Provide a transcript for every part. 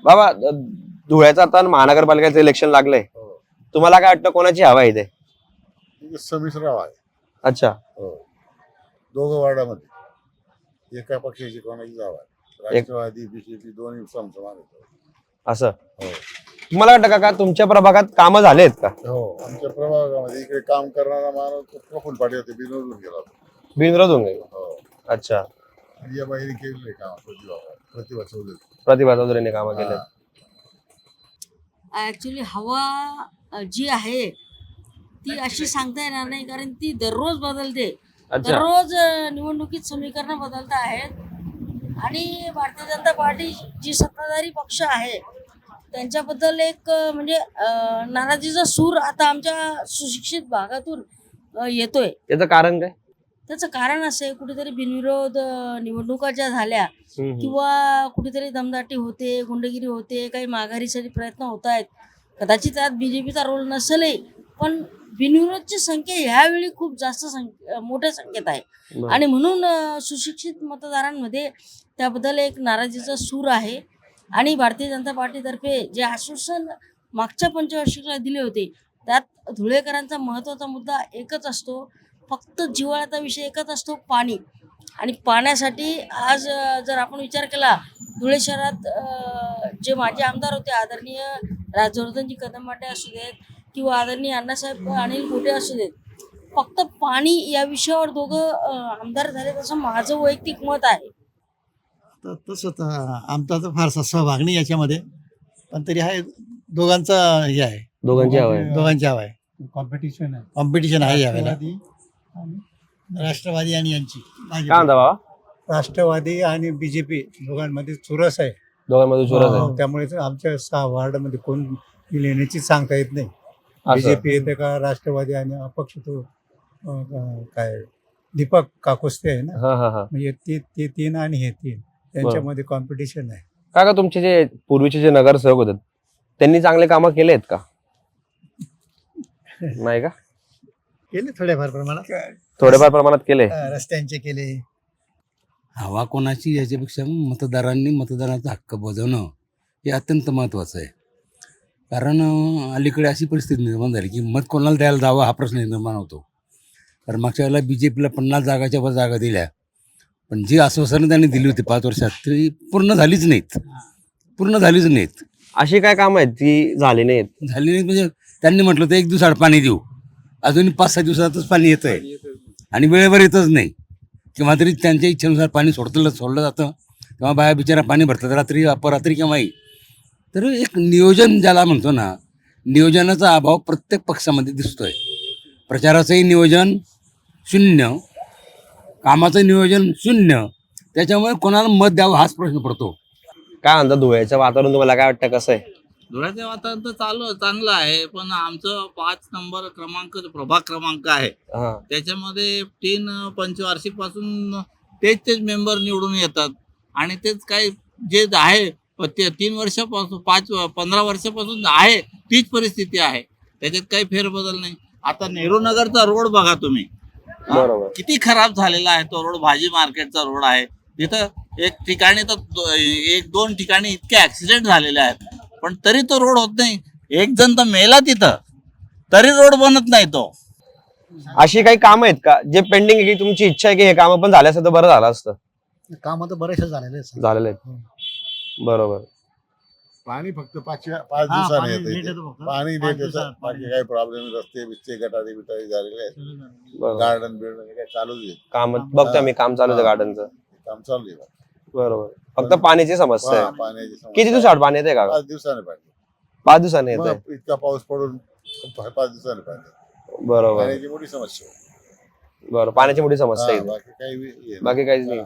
बाबा धुळ्याचं आता महानगरपालिकेचं इलेक्शन लागलंय, तुम्हाला काय वाटतं कोणाची हवा आहे इथे? संमिश्र आहे. अच्छा, दोघं वार्डामध्ये एका पक्षाची कोणाची जावा आहे. राष्ट्रवादी बीजेपी दोन्ही समसमान आहेत. असं हो तुम्हाला वाटतं का तुमच्या प्रभागात कामं झालेत का? हो आमच्या प्रभागामध्ये इकडे काम करणारा माणूस प्रफुल्ल पाटील होते, बिनवरून गेला होता. बिनविरोध होऊन गेले. हो अच्छा, या बाहेर केलेले काम प्रतिभा चौधरी. प्रतिभा चौधरीने कामं केलेत. ऍक्च्युली हवा जी आहे ती अशी सांगता येणार नाही, कारण ती दररोज बदलते. अच्छा, दररोज निवडणुकीत समीकरणं बदलत आहेत आणि भारतीय जनता पार्टी जी सत्ताधारी पक्ष आहे त्यांच्याबद्दल एक म्हणजे नाराजीचा सूर आता आमच्या सुशिक्षित भागातून येतोय. याचं कारण काय? त्याचं कारण असं आहे, कुठेतरी बिनविरोध निवडणुका ज्या झाल्या किंवा कुठेतरी दमदाटी होते, गुंडगिरी होते, काही माघारीसाठी प्रयत्न होत आहेत. कदाचित त्यात बीजेपीचा रोल नसेलही, पण बिनविरोधची संख्या ह्यावेळी खूप जास्त मोठ्या संख्येत आहे आणि म्हणून सुशिक्षित मतदारांमध्ये त्याबद्दल एक नाराजीचा सूर आहे. आणि भारतीय जनता पार्टीतर्फे जे आश्वासन मागच्या पंचवार्षिकला दिले होते त्यात धुळेकरांचा महत्त्वाचा मुद्दा एकच असतो, फक्त जिव्हाळ्याचा विषय एकच असतो, पाणी. आणि पाण्यासाठी आज जर आपण विचार केला, धुळे शहरात जे माजी आमदार होते आदरणीय राजवर्धनजी कदमबाटे असू देत किंवा आदरणीय अण्णासाहेब अनिल गोटे असू देत, फक्त पाणी या विषयावर दोघं आमदार झाले, तसं माझं वैयक्तिक मत आहे. तसं तर आमचा तर फारसा सहभाग नाही याच्यामध्ये, पण तरी आहे दोघांचा हे आहे, दोघांची हवा आहे. दोघांची हवा आहे. कॉम्पिटिशन आहे यावेळेला राष्ट्रवादी आणि यांची काय म्हणता बाबा? राष्ट्रवादी आणि बीजेपी दोघांमध्ये चुरस आहे. दोघांमध्ये चुरस आहे. त्यामुळे तर आमच्या 6 वार्डामध्ये कोण येण्याची सांगता येत नाही. असं. बीजेपी येते का राष्ट्रवादी आणि अपक्ष तो काय दीपक काकोस्ते आहे ना, हा हा हा. म्हणजे ते 3 आणि हे 3 त्यांच्यामध्ये कॉम्पिटिशन आहे. का तुमचे जे पूर्वीचे जे नगरसेवक होते त्यांनी चांगले कामं केलेत का? नाही का? केले थोड्याफार प्रमाणात, थोडेफार प्रमाणात केले. रस्त्यांचे केले. हवा कोणाची याच्यापेक्षा मतदारांनी मतदानाचा हक्क बजावणं हे अत्यंत महत्त्वाचं आहे. कारण अलीकडे अशी परिस्थिती निर्माण झाली की मत कोणाला द्यायला जावं हा प्रश्न निर्माण होतो. कारण मागच्या वेळेला बीजेपीला 50 जागाच्या वर जागा दिल्या, पण जी आश्वासनं त्यांनी दिली होती 5 वर्षात ती पूर्ण झालीच नाहीत. अशी काय कामं आहेत ती झाली नाहीत? म्हणजे त्यांनी म्हटलं तर 1 दिवसाआड पाणी देऊ, अजूनही 5-6 दिवसातच पाणी येतं आहे आणि वेळेवर येतच नाही, किंवा तरी त्यांच्या इच्छेनुसार पाणी सोडलं जातं, किंवा बाया बिचारा पाणी भरतात रात्री अपरात्री केव्हाही. तर एक नियोजन ज्याला म्हणतो ना, नियोजनाचा अभाव प्रत्येक पक्षामध्ये दिसतोय. प्रचाराचंही नियोजन शून्य, कामाचं नियोजन शून्य, त्याच्यामुळे कोणाला मत द्यावं हाच प्रश्न पडतो. काय म्हणता धुळ्याचं वातावरण तुम्हाला काय वाटतं कसं आहे? धुळ्याचं वातावरण तर चांगलं आहे, पण आमचं 5 नंबर प्रभाग क्रमांक आहे, हा. त्याच्यामध्ये 3 पंचवार्षिक पासून तेच मेंबर निवडून येतात आणि तेच काही जे आहे 3 वर्षापासून 15 वर्षापासून आहे तीच परिस्थिती आहे, त्याच्यात काही फेरबदल नाही. आता नेहरू नगरचा रोड बघा तुम्ही, बरोबर. किती खराब झालेला आहे तो रोड. भाजी मार्केटचा रोड आहे तिथं, एक ठिकाणी तर 1-2 ठिकाणी इतके ऍक्सिडेंट झालेले आहेत, पण तरी तो रोड होत नाही. एक जण तर मेला तिथं, तरी रोड बनत नाही तो. अशी काही कामं आहेत का जे पेंडिंग आहे की तुमची इच्छा आहे की हे कामं पण झालं असतं तर बरं झालं असतं? काम तर बरेचसे झालेले आहेत. झालेले आहेत. बरोबर. पाणी फक्त 5 दिवसाने येतं. पाणी देत बाकी काही प्रॉब्लेम, रस्ते बिस्ते गटारी बिटारी झालेले आहेत. बरोबर. गार्डन बिल्डन काय चालूच आहे. काम बघतो मी, काम चालू आहे गार्डनचं. काम चालू आहे. बरोबर. फक्त पाण्याची समस्या आहे. पाण्याची समस्या. किती दिवसाआड पाणी येते का? 5 दिवसाने पाणी. 5 दिवसांनी येते. मग इतका पाऊस पडून 5 दिवसाने पाणी. बरोबर. पाण्याची मोठी समस्या आहे. बरोबर, पाण्याची मोठी समस्या आहे. बाकी काही बाकी काहीच नाही.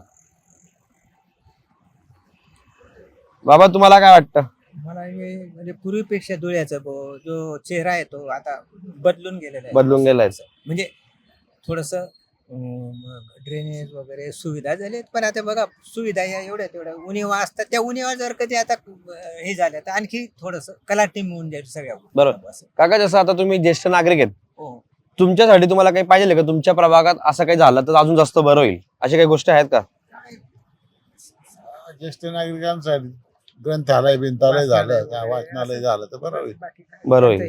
बाबा तुम्हाला काय वाटतं? मला म्हणजे पूर्वीपेक्षा धुळ्याचा जो चेहरा आहे तो आता बदलून गेलेला आहे. बदलून गेलाय. म्हणजे थोडस ड्रेनेज वगैरे सुविधा झाल्यात, पण आता बघा सुविधा या एवढ्या तेवढ्या उणिवा असतात, त्या उणिवा जर कधी आता हे झाल्या तर आणखी थोडस कलाटी मिळून जाईल सगळ्या. बरोबर. काका जसं आता तुम्ही ज्येष्ठ नागरिक आहेत, हो. तुमच्यासाठी तुम्हाला काही पाहिजे का? तुमच्या प्रभागात असं काही झालं तर अजून जास्त बरं होईल, अशा काही गोष्टी आहेत का? ज्येष्ठ नागरिकांसाठी ग्रंथालय बिंथालय झालं काय वाचनालय झालं तर बरं होईल. बरं होईल.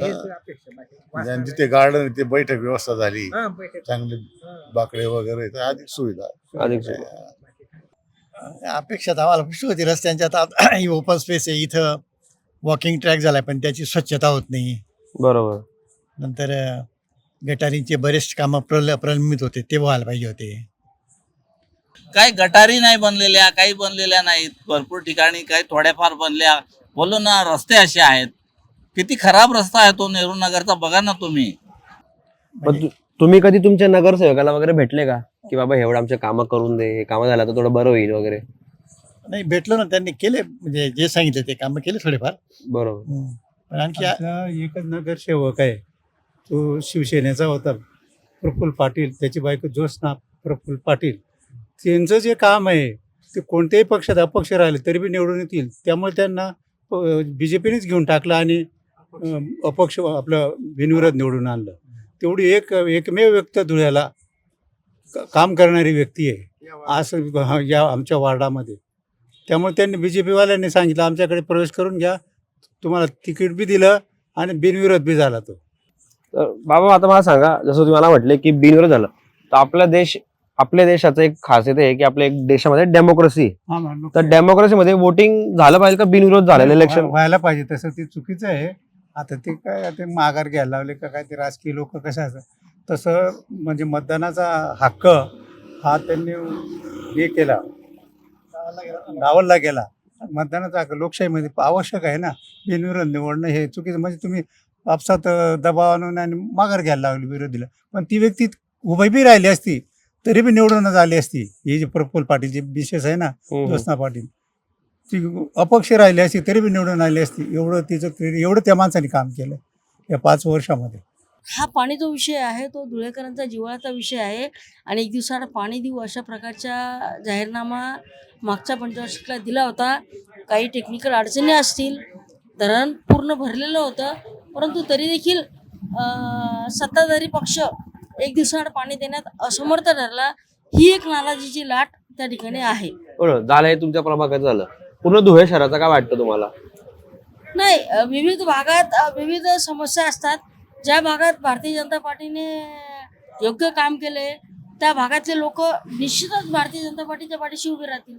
ज्यांची ते गार्डन ते बैठक व्यवस्था झाली चांगले बाकडे वगैरे तर अधिक सुविधा. अधिक सुविधा. अपेक्षा तर आम्हाला पुष्ट होती रस्त्यांच्या. आता ही ओपन स्पेस आहे, इथं वॉकिंग ट्रॅक झालाय पण त्याची स्वच्छता होत नाही. बरोबर. नंतर गटारींचे बरेच कामं प्रलंबित होते, ते व्हायला पाहिजे होते. काही गटारी नाही बनलेल्या, काही बनलेल्या नाहीत. भरपूर ठिकाणी काही थोड्याफार बनल्या. बोलो ना, रस्ते असे आहेत. किती खराब रस्ता आहे तो नेहरू नगरचा, बघा ना तुम्ही. पण तुम्ही कधी तुमच्या नगरसेवकाला वगैरे भेटले का की बाबा एवढं आमचे कामं करून दे, हे कामं झालं तर थोडं बरं होईल वगैरे? नाही भेटलो ना, त्यांनी केले म्हणजे जे सांगितलं ते कामं केले थोडेफार. बरोबर. पण आणखी आमचा एकच नगरसेवक आहे, तो शिवसेनेचा होता, प्रफुल्ल पाटील. त्याची बायको ज्योत्स्ना प्रफुल्ल पाटील. त्यांचं जे काम आहे ते कोणत्याही पक्षात अपक्ष राहिले तरी बी निवडून येतील. त्यामुळे त्यांना BJPनेच घेऊन टाकलं आणि अपक्ष आपलं बिनविरोध निवडून आणलं. तेवढी एकमेव व्यक्ती धुळ्याला काम करणारी व्यक्ती आहे असं या आमच्या वार्डामध्ये. त्यामुळे त्यांनी BJPवाल्यांनी सांगितलं आमच्याकडे प्रवेश करून घ्या, तुम्हाला तिकीट बी दिलं आणि बिनविरोध बी झाला तो. तर बाबा आता मला सांगा, जसं तुम्ही मला म्हटले की बिनविरोध झालं, तर आपल्या देशाचं एक खासियत आहे की आपल्या एक देशामध्ये डेमोक्रेसी. तर डेमोक्रेसीमध्ये वोटिंग झालं पाहिजे का बिनविरोध झालेलं इलेक्शन? व्हायला पाहिजे. तसं ते चुकीचं आहे. आता ते काय ते माघार घ्यायला लावले का काय, ते राजकीय लोक कशाचं तसं म्हणजे मतदानाचा हक्क हा त्यांनी हे केला, डावलला गेला. मतदानाचा हक्क लोकशाहीमध्ये आवश्यक आहे ना. बिनविरोध निवडणं हे चुकीचं. म्हणजे तुम्ही आपसात दबाव आणून आणि माघार घ्यायला लावली विरोधीला. पण ती व्यक्ती उभी बी राहिली असती तरी बी निवडूनच आली असती. हे जे प्रफुल्ल पाटील जे विशेष आहे ना, ज्योत्स्ना पाटील, ती अपक्ष राहिली असती तरी बी निवडून आली असती. एवढं त्या माणसाने काम केलं या 5 वर्षामध्ये. हा पाणी जो विषय आहे तो धुळेकरांचा जिव्हाळ्याचा विषय आहे आणि एक दिवसाआड पाणी देऊ अशा प्रकारचा जाहीरनामा मागच्या पंचवार्षिकला दिला होता. काही टेक्निकल अडचणी असतील, धरण पूर्ण भरलेलं होतं, परंतु तरी देखील सत्ताधारी पक्ष एक दिवसाआड पाणी देण्यात असमर्थ ठरला. ही एक नाराजीची लाट त्या ठिकाणी आहे. बरोबर झालं. हे तुमच्या प्रभागात झालं. पूर्ण धुळे शहराचं काय वाटतं तुम्हाला? नाही, विविध भागात विविध समस्या असतात. ज्या भागात भारतीय जनता पार्टीने योग्य काम केले त्या भागातले लोक निश्चितच भारतीय जनता पार्टीच्या पाठीशी उभे राहतील.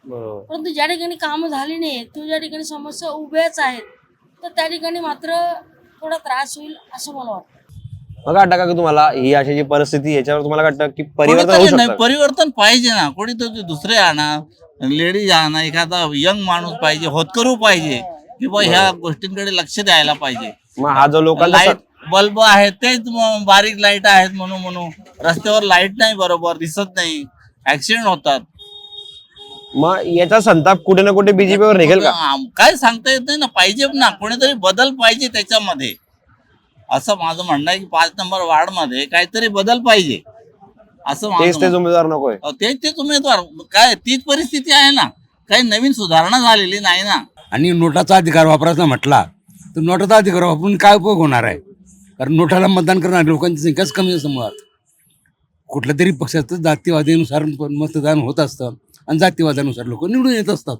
बरोबर. परंतु ज्या ठिकाणी कामं झाली नाहीत किंवा ज्या ठिकाणी समस्या उभ्याच आहेत तर त्या ठिकाणी मात्र थोडा त्रास होईल असं मला वाटतं. बघा वाटतं का की तुम्हाला ही अशी जी परिस्थिती याच्यावर तुम्हाला वाटतं की परिवर्तन होऊ कोणीतरी नाही, शकतं? परिवर्तन पाहिजे ना. कोणीतरी दुसरे आणा, लेडीज आणा, एखादा यंग माणूस पाहिजे, होतकरू पाहिजे की बा ह्या गोष्टींकडे लक्ष द्यायला पाहिजे. मग हा जो लोकांचा लाईट बल्ब आहेत तेच बारीक लाईट आहेत म्हणून रस्त्यावर लाईट नाही, बरोबर दिसत नाही, ऍक्सिडेंट होतात. मग याचा संताप कुठे ना कुठे बीजेपीवर निघेल का? काय सांगता येत नाही ना. पाहिजे ना, कोणीतरी बदल पाहिजे त्याच्यामध्ये, असं माझं म्हणणं आहे की 5 नंबर वार्ड मध्ये काहीतरी बदल पाहिजे असं तेच तेच उमेदवार नकोय. तेच उमेदवार. काय तीच परिस्थिती आहे ना, काही नवीन सुधारणा झालेली नाही ना. आणि नोटाचा अधिकार वापरायचा म्हटला तर नोटाचा अधिकार वापरून काय उपयोग होणार आहे? कारण नोटाला मतदान करणाऱ्या लोकांची संख्याच कमी असते. मुळात कुठल्या तरी पक्षाचं जातीवादीनुसार मतदान होत असतं आणि जातीवादानुसार लोक निवडून येत असतात.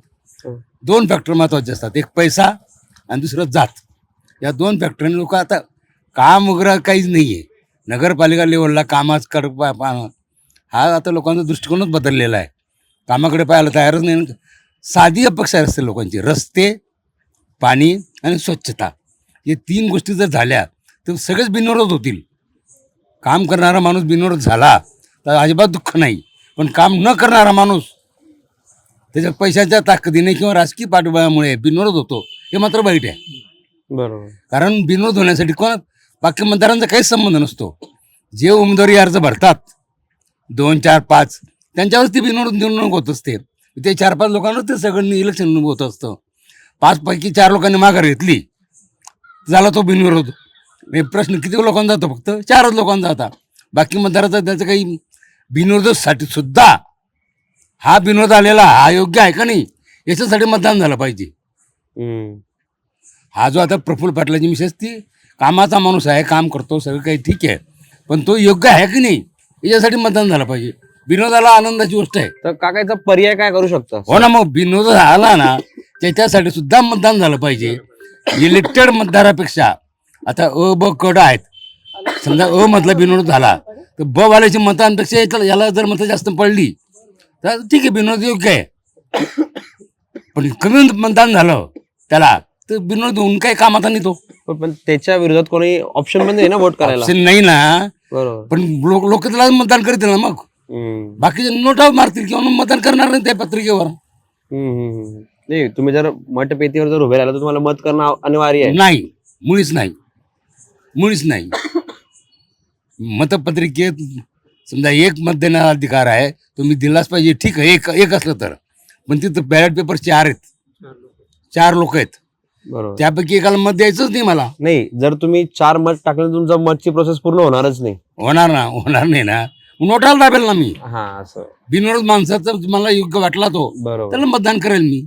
2 फॅक्टर महत्वाचे असतात, एक पैसा आणि दुसरं जात. या 2 फॅक्टरने लोक आता काम वगैरे काहीच नाही आहे. नगरपालिका लेवलला कामाच हा आता लोकांचा दृष्टिकोनच बदललेला आहे. कामाकडे पाहायला तयारच नाही. साधी अपेक्षा असते लोकांची, रस्ते, पाणी आणि स्वच्छता. हे 3 गोष्टी जर झाल्या तर सगळेच बिनविरोध होतील. काम करणारा माणूस बिनविरोध झाला तर अजिबात दुःख नाही. पण काम न करणारा माणूस त्याच्या पैशाच्या ताकदीने किंवा राजकीय पाठबळामुळे बिनविरोध होतो, हे मात्र वाईट आहे. बरोबर. कारण बिनविरोध होण्यासाठी बाकी मतदारांचा काहीच संबंध नसतो. जे उमेदवारी अर्ज भरतात 2, 4, 5 त्यांच्यावरच ती बिनविरोध निवडणूक होत असते. ते 4-5 लोकांवर ते सगळं इलेक्शन होत असतं. 5 पैकी 4 लोकांनी माघार घेतली झाला तो बिनविरोध. प्रश्न किती लोकांना जातो? फक्त 4च लोकांना जातात. बाकी मतदाराचा त्याचं काही बिनविरोधासाठी सुद्धा हा बिनविरोध आलेला हा योग्य आहे का नाही याच्यासाठी मतदान झालं पाहिजे. हा जो आता प्रफुल्ल पाटलाची मिसेस ती कामाचा माणूस आहे, काम करतो, सगळं काही ठीक आहे, पण तो योग्य आहे की नाही याच्यासाठी मतदान झालं पाहिजे. बिनोदाला आनंदाची गोष्ट आहे. तर काकाचा पर्याय काय करू शकतो? हो ना, मग बिनोद आला ना त्याच्यासाठी सुद्धा मतदान झालं पाहिजे. इलेक्टेड मतदारापेक्षा आता अ ब कड आहेत, समजा अ मधला बिनविरोध झाला तर ब वाल्याची मतांपेक्षा याला जर मतं जास्त पडली तर ठीक आहे, बिनविरोध योग्य आहे. पण कमी मतदान झालं त्याला तर बिनविरोध होऊन काही कामाचा नाही तो. पण त्याच्या विरोधात कोणी ऑप्शन पण नाही ना वोट करायला. ऑप्शन नाही ना, बरोबर. पण लोक त्याला मतदान करतील ना, मग बाकीचे नोटा मारतील किंवा मग मतदान करणार नाही त्या पत्रिकेवर. नाही, तुम्ही जर मतपेटीवर जर उभे राहिला तर तुम्हाला मत करणं अनिवार्य आहे. नाही, मुळीच नाही, मुळीच नाही. मतपत्रिकेत समजा एक मत देण्याचा अधिकार आहे, तुम्ही दिलाच पाहिजे, ठीक आहे, एक असलं तर. पण तिथं बॅलेट पेपर 4 आहेत, 4 लोक आहेत, बरोबर. त्यापैकी एकाला मत द्यायचंच नाही मला. नाही, जर तुम्ही 4 मत टाकले तर तुमचा मतची प्रोसेस पूर्ण होणारच नाही. होणार नाही ना, नोटाला दाबेल ना मी. हा, असं. बिनविरोध माणसाचं मला योग्य वाटला तो, बरोबर. त्याला मतदान करेल मी.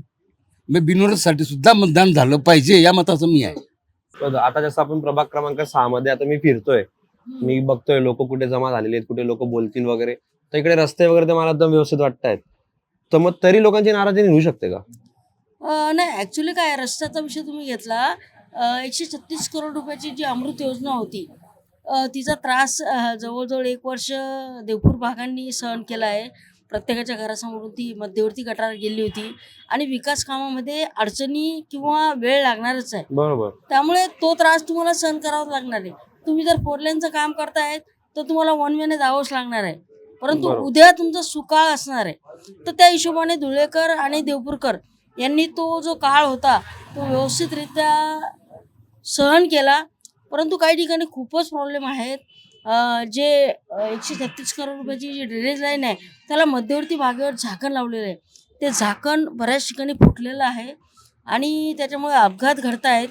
मग बिनविरोधसाठी सुद्धा मतदान झालं पाहिजे या मताचं मी आहे. बघा, आता जसं आपण प्रभाग क्रमांक 6 मध्ये आता मी फिरतोय, मी बघतोय लोक कुठे जमा झालेले आहेत, कुठे लोक बोलतील वगैरे, तर इकडे रस्ते वगैरे तर मला एकदम व्यवस्थित वाटतायत. तर मग तरी लोकांची नाराजी निघू शकते का? नाही, ॲक्च्युली काय रस्त्याचा विषय तुम्ही घेतला, 136 करोड रुपयाची जी अमृत योजना होती, तिचा त्रास जवळजवळ 1 वर्ष देवपूर भागांनी सहन केला आहे. प्रत्येकाच्या घरासमोरून ती मध्यवर्ती गटार गेली होती आणि विकास कामामध्ये अडचणी किंवा वेळ लागणारच आहे. बरोबर. त्यामुळे तो त्रास तुम्हाला सहन करावा लागणार आहे. तुम्ही जर 4 लेनचं काम करतायत तर तुम्हाला 1 वेने जावंच लागणार आहे, परंतु बरोबर. उद्या तुमचा सुकाळ असणार आहे. तर त्या हिशोबाने धुळेकर आणि देवपूरकर यांनी तो जो काळ होता तो व्यवस्थितरित्या सहन केला. परंतु काही ठिकाणी खूपच प्रॉब्लेम आहेत. जे 136 करोड रुपयाची जी ड्रेनेज लाईन आहे त्याला मध्यवर्ती भागावर झाकण लावलेलं आहे. ते झाकण बऱ्याच ठिकाणी फुटलेलं आहे आणि त्याच्यामुळे अपघात घडत आहेत.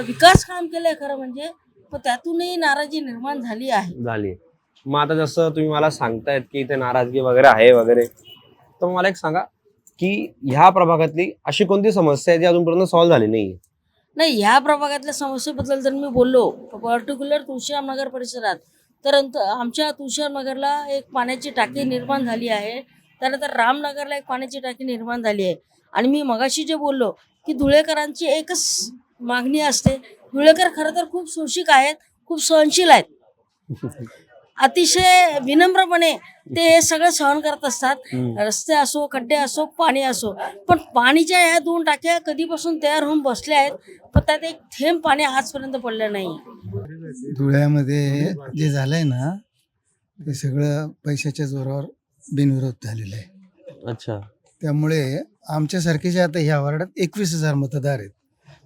विकास काम केलं आहे खरं म्हणजे, पण त्यातूनही नाराजी निर्माण झाली आहे. मग आता जसं तुम्ही मला सांगतायत की इथे नाराजगी वगैरे आहे वगैरे, तर मला एक सांगा की ह्या प्रभागातली अशी कोणती समस्या आहे जी अजूनपर्यंत सॉल्व्ह झाली नाही? नाही, ह्या प्रभागातल्या समस्येबद्दल जर मी बोललो पर्टिक्युलर तुळशीरामनगर परिसरात, तर आमच्या तुळशीरामनगरला एक पाण्याची टाकी निर्माण झाली आहे. त्यानंतर रामनगरला एक पाण्याची टाकी निर्माण झाली आहे. आणि मी मगाशी जे बोललो की धुळेकरांची एकच मागणी असते. धुळेकर खरं तर खूप शोषिक आहेत, खूप सहनशील आहेत, अतिशय विनम्रपणे ते हे सगळं सहन करत असतात. रस्ते असो, खड्डे असो, पाणी असो, पण पाणीच्या ह्या 2 टाक्या कधीपासून तयार होऊन बसल्या आहेत, पण त्यात एक थेंब पाणी आजपर्यंत पडलं नाही. धुळ्यामध्ये जे झालंय ना ते सगळं पैशाच्या जोरावर बिनविरोध झालेलं आहे. अच्छा. त्यामुळे आमच्यासारखे जे आता ह्या वार्डात 21,000 मतदार आहेत,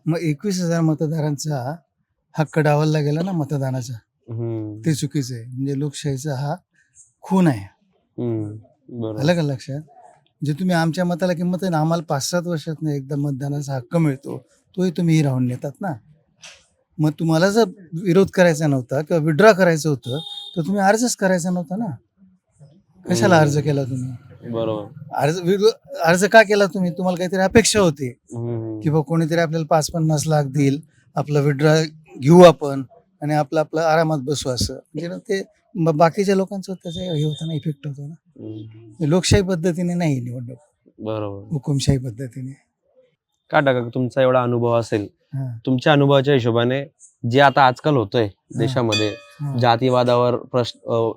मग 21,000 मतदारांचा हक्क डावलला गेला ना मतदानाचा, ते चुकीचं आहे. म्हणजे लोकशाहीचा हा खून आहे. बरोबर. आलं का लक्षात? जे तुम्ही आमच्या मताला किंमत आहे ना, आम्हाला 5-7 वर्षात एकदा मतदानाचा हक्क मिळतो, तोही तुम्ही राहून नेतात ना. मग तुम्हाला जर विरोध करायचा नव्हता किंवा विड्रॉ करायचं होतं तर तुम्ही अर्जच करायचा नव्हता ना. कशाला अर्ज केला तुम्ही? बरोबर. अर्ज का केला तुम्ही? तुम्हाला काहीतरी अपेक्षा होती की बा कोणीतरी आपल्याला 5-50 लाख देईल, आपला विड्रॉ घेऊ आपण आणि आपलं आरामात बसू, असं म्हणजे ना ते बाकीच्या लोकांचं त्याचा हे होतं ना, इफेक्ट होतो ना. लोकशाही पद्धतीने नाही निवडणूक, बरोबर. हुकुमशाही पद्धतीने. का टाका तुमचा एवढा अनुभव असेल, हा. तुमच्या अनुभवाच्या हिशोबाने जे आता आजकाल होतंय देशामध्ये, हा. जातीवादावर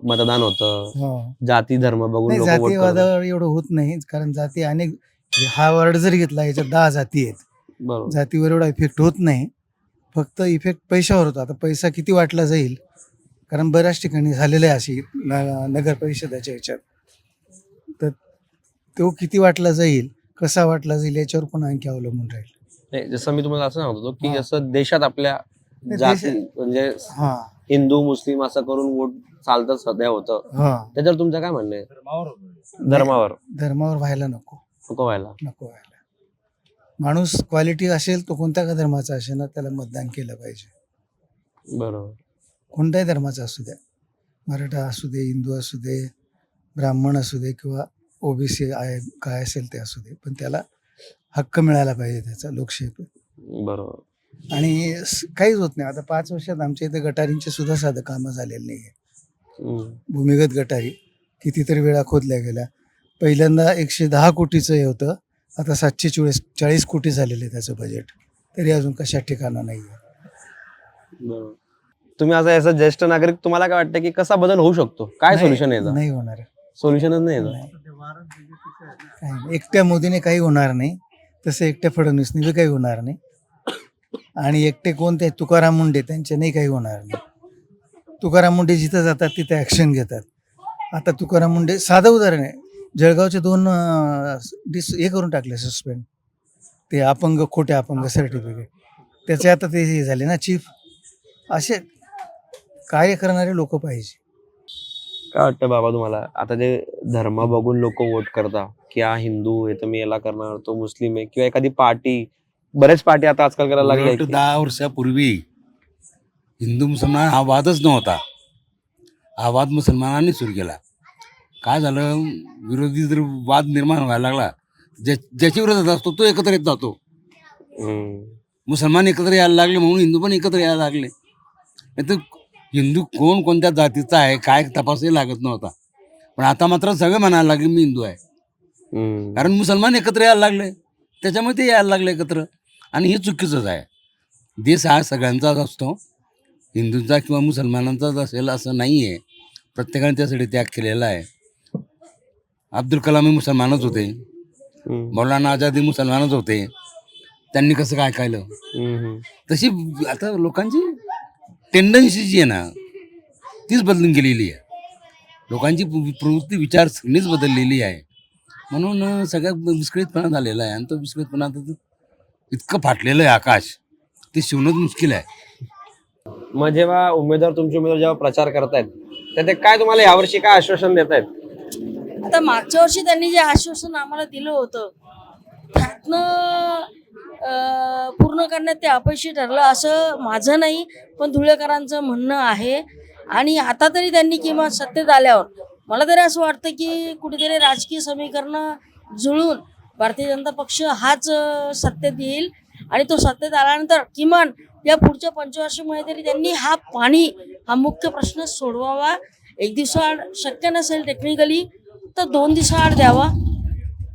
मतदान होतं, हो. जाती धर्म बघून नाही, लोक वोट करतात. जातीवादावर एवढं होत नाही, कारण जाती अनेक, हा वर्ड जर घेतला याच्यात 10 जाती आहेत. बरोबर. जातीवर एवढा इफेक्ट होत नाही, फक्त इफेक्ट पैशावर होतो. आता पैसा किती वाटला जाईल, कारण बऱ्याच ठिकाणी झालेलं आहे अशी नगर परिषदाच्या ह्याच्यात, तर तो किती वाटला जाईल, कसा वाटला जाईल याच्यावर पण आणखी अवलंबून राहील. नाही, जसं मी तुम्हाला असं सांगत होतो की हा. जसं देशात आपल्या नाही, जाती म्हणजे हा हिंदू मुस्लिम असं करून वोट चालतं सध्या होतं, हा त्याच्यावर तुमचं काय म्हणणं आहे? धर्मावर व्हायला नको व्हायला. माणूस क्वालिटी असेल तो कोणत्या का धर्माचा असेल ना, त्याला मतदान केलं पाहिजे. बरोबर. कोणत्याही धर्माचा असू द्या, मराठा असू दे, हिंदू असू दे, ब्राह्मण असू दे किंवा ओबीसी आहे काय असेल ते असू दे, पण त्याला हक्क मिळाला पाहिजे त्याचा, लोकशाही. बरोबर. आणि काहीच होत नाही. आता 5 वर्षात आमच्या इथे गटारींचे सुद्धा साधं कामं झालेली नाही आहे. भूमिगत गटारी कितीतरी वेळा खोदल्या गेल्या. पहिल्यांदा 110 कोटीचं हे होतं, आता 740 कोटी झालेले आहे त्याचं बजेट, तरी अजून कशा ठिकाणा नाही आहे. तुम्ही असं ज्येष्ठ नागरिक, तुम्हाला काय वाटतं की कसा बदल होऊ शकतो? काय सोल्युशन आहे? नाही होणार. सोल्युशनच नाही येतं. काही नाही. एकट्या मोदीने काही होणार नाही, तसं एकट्या फडणवीसने बी काही होणार नाही, आणि एकटे कोणते तुकाराम मुंडे त्यांच्याने काही होणार नाही. तुकाराम मुंडे जिथं जातात तिथं ॲक्शन घेतात. आता तुकाराम मुंडे साधं उदाहरण आहे, जळगावचे 2 हे करून टाकले सस्पेंड, ते अपंग, खोटे अपंग सर्टिफिकेट, त्याचे आता ते हे झाले ना चीफ. असे कार्य करणारे लोक पाहिजे. काय वाटतं बाबा तुम्हाला, आता जे धर्म बघून लोक वोट करतात की हा हिंदू आहे तर मी याला करणार, तो मुस्लिम आहे, किंवा एखादी पार्टी, बरेच पार्टी आता आजकाल करायला लागले. 10 वर्षापूर्वी हिंदू मुसलमान हा वादच नव्हता. हा वाद मुसलमानांनी सुरू केला. काय झालं, विरोधी जर वाद निर्माण व्हायला लागला, ज्याच्या विरोधात असतो तो एकत्र येत जातो. मुसलमान एकत्र यायला लागले म्हणून हिंदू पण एकत्र यायला लागले. नाही तर हिंदू कोण कोणत्या जातीचा आहे काय तपासही लागत नव्हता. पण आता मात्र सगळे म्हणायला लागले मी हिंदू आहे, कारण मुसलमान एकत्र यायला लागले, त्याच्यामुळे ते यायला लागले एकत्र. आणि हे चुकीचंच आहे. देश हा सगळ्यांचाच असतो, हिंदूंचा किंवा मुसलमानांचाच असेल असं नाही आहे. प्रत्येकाने त्यासाठी त्याग केलेला आहे. अब्दुल कलाम हे मुसलमानच होते, मौलाना आझाद हे मुसलमानच होते. त्यांनी कसं काय केलं? तशी आता लोकांची टेंडन्सी जी आहे ना तीच बदलून गेलेली आहे. लोकांची प्रवृत्ती विचारसरणीच बदललेली आहे. म्हणून सगळ्या विस्कळीतपणा झालेला आहे. आणि तो विस्कळीतपणा आता इतकं फाटलेलं आहे आकाश, ते शिवणंच मुश्किल आहे. मग जेव्हा तुमचे उमेदवार जेव्हा प्रचार करतायत तर ते काय तुम्हाला यावर्षी काय आश्वासन देत आहेत? आता मागच्या वर्षी त्यांनी जे आश्वासन आम्हाला दिलं होतं त्यातनं पूर्ण करण्यात ते अपयशी ठरलं असं माझं नाही, पण धुळेकरांचं म्हणणं आहे. आणि आता तरी त्यांनी किंवा सत्तेत आल्यावर मला तरी असं वाटतं की कुठेतरी राजकीय समीकरणं जुळून भारतीय जनता पक्ष हाच सत्तेत येईल. आणि तो सत्तेत आल्यानंतर किमान या पुढच्या पंचवार्षिकमध्ये तरी त्यांनी हा मुख्य प्रश्न सोडवावा. 1 दिवसाआड शक्य नसेल टेक्निकली तर 2 दिवसाआड द्यावा.